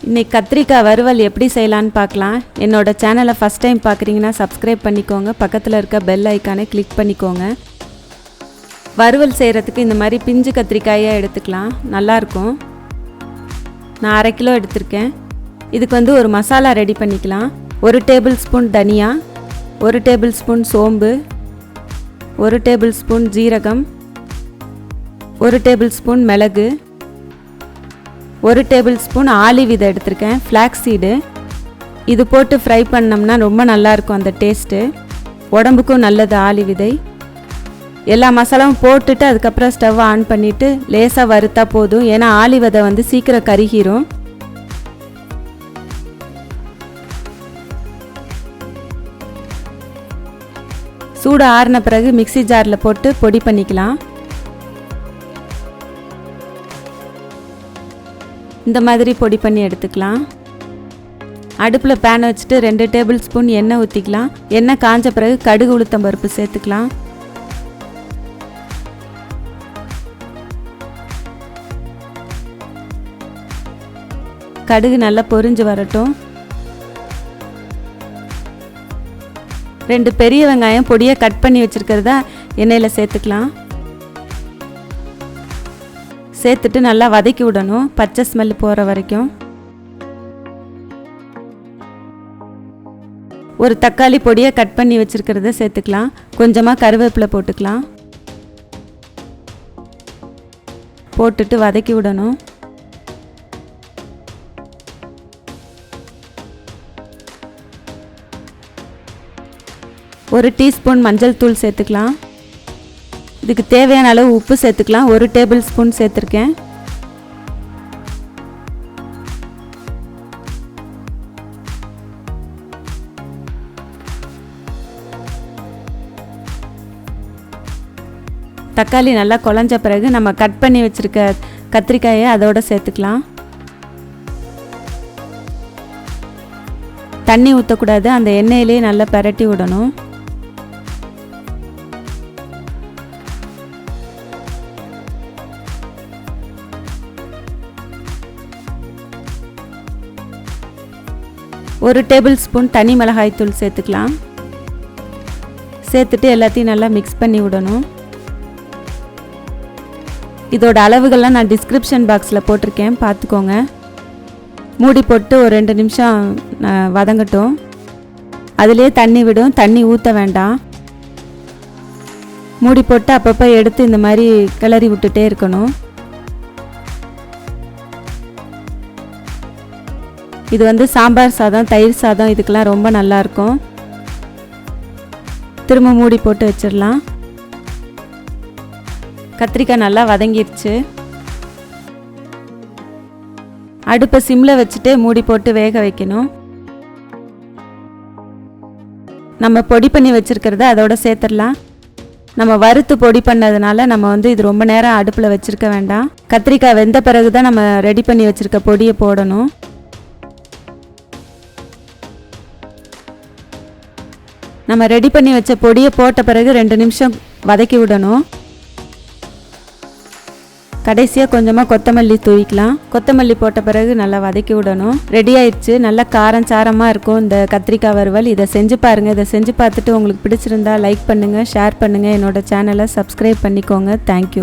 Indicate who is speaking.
Speaker 1: இன்னைக்கு கத்திரிக்காய் வறுவல் எப்படி செய்யலான்னு பார்க்கலாம். என்னோட சேனலை ஃபஸ்ட் டைம் பார்க்குறீங்கன்னா சப்ஸ்கிரைப் பண்ணிக்கோங்க. பக்கத்தில் இருக்க பெல் ஐக்கானை கிளிக் பண்ணிக்கோங்க. வறுவல் செய்கிறதுக்கு இந்த மாதிரி பிஞ்சு கத்திரிக்காயாக எடுத்துக்கலாம், நல்லாயிருக்கும். நான் 1/2 கிலோ எடுத்திருக்கேன். இதுக்கு ஒரு மசாலா ரெடி பண்ணிக்கலாம். 1 டேபிள் ஸ்பூன் தனியா, 1 டேபிள் ஸ்பூன் சோம்பு, 1 டேபிள் ஸ்பூன் ஜீரகம், 1 டேபிள் ஸ்பூன் மிளகு, 1 டேபிள் ஸ்பூன் ஆலிவ் விதை எடுத்திருக்கேன், ஃப்ளாக்ஸீடு. இது போட்டு ஃப்ரை பண்ணோம்னா ரொம்ப நல்லாயிருக்கும், அந்த டேஸ்ட்டு உடம்புக்கும் நல்லது. ஆலிவ் விதை எல்லா மசாலாவும் போட்டுட்டு அதுக்கப்புறம் ஸ்டவ் ஆன் பண்ணிவிட்டு லேசாக வறுத்தா போதும். ஏன்னா ஆலிவ் விதை சீக்கிரம் கருகிரும். சூடு ஆறின பிறகு மிக்ஸி ஜாரில் போட்டு பொடி பண்ணிக்கலாம். இந்த மாதிரி பொடி பண்ணி எடுத்துக்கலாம். அடுப்பில் பேன் வச்சுட்டு 2 டேபிள் ஸ்பூன் எண்ணெய் ஊற்றிக்கலாம். எண்ணெய் காஞ்ச பிறகு கடுகு உளுத்தம் பருப்பு சேர்த்துக்கலாம். கடுகு நல்லா பொரிஞ்சு வரட்டும். 2 பெரிய வெங்காயம் பொடியை கட் பண்ணி வச்சுருக்கிறத எண்ணெயில் சேர்த்துக்கலாம். சேர்த்துட்டு நல்லா வதக்கி விடணும், பச்சை ஸ்மெல் போகிற வரைக்கும். ஒரு தக்காளி பொடியை கட் பண்ணி வச்சுருக்கிறத சேர்த்துக்கலாம். கொஞ்சமாக கருவேப்பிலை போட்டுக்கலாம். போட்டுட்டு வதக்கி விடணும். ஒரு டீஸ்பூன் மஞ்சள் தூள் சேர்த்துக்கலாம். இதுக்கு தேவையான அளவு உப்பு சேர்த்துக்கலாம். 1 டேபிள் ஸ்பூன் சேர்த்துருக்கேன். தக்காளி நல்லா குழஞ்ச பிறகு நம்ம கட் பண்ணி வச்சுருக்க கத்திரிக்காயை அதோட சேர்த்துக்கலாம். தண்ணி ஊற்றக்கூடாது, அந்த எண்ணெயிலே நல்லா பிரட்டி விடணும். ஒரு டேபிள் ஸ்பூன் தனி மிளகாய் தூள் சேர்த்துக்கலாம். சேர்த்துட்டு எல்லாத்தையும் நல்லா மிக்ஸ் பண்ணி விடணும். இதோட அளவுகள்லாம் நான் டிஸ்கிரிப்ஷன் பாக்ஸில் போட்டிருக்கேன், பார்த்துக்கோங்க. மூடி போட்டு ஒரு 2 நிமிஷம் வதங்கட்டும். அதிலே தண்ணி விடும், தண்ணி ஊற்ற வேண்டாம். மூடி போட்டு அப்பப்போ எடுத்து இந்த மாதிரி கிளறி விட்டுட்டே இருக்கணும். இது சாம்பார் சாதம், தயிர் சாதம், இதுக்கெல்லாம் ரொம்ப நல்லாயிருக்கும். திரும்ப மூடி போட்டு வச்சிடலாம். கத்திரிக்காய் நல்லா வதங்கிடுச்சு. அடுப்பை சிம்மில் வச்சுட்டு மூடி போட்டு வேக வைக்கணும். நம்ம பொடி பண்ணி வச்சுருக்கிறத அதோட சேர்த்துடலாம். நம்ம வறுத்து பொடி பண்ணதுனால நம்ம இது ரொம்ப நேரம் அடுப்பில் வச்சுருக்க வேண்டாம். கத்திரிக்காய் வெந்த பிறகு தான் நம்ம ரெடி பண்ணி வச்சுருக்க பொடியை போடணும். நம்ம ரெடி பண்ணி வச்ச பொடியை போட்ட பிறகு 2 நிமிஷம் வதக்கி விடணும். கடைசியாக கொஞ்சமாக கொத்தமல்லி தூவிக்கலாம். கொத்தமல்லி போட்ட பிறகு நல்லா வதக்கி விடணும். ரெடி ஆயிடுச்சு. நல்லா காரம் சாரமாக இருக்கும் இந்த கத்திரிக்காய் வறுவல். இதை செஞ்சு பாருங்கள். இதை செஞ்சு பார்த்துட்டு உங்களுக்கு பிடிச்சிருந்தா லைக் பண்ணுங்கள், ஷேர் பண்ணுங்கள். என்னோட சேனலை சப்ஸ்கிரைப் பண்ணிக்கோங்க. தேங்க்யூ.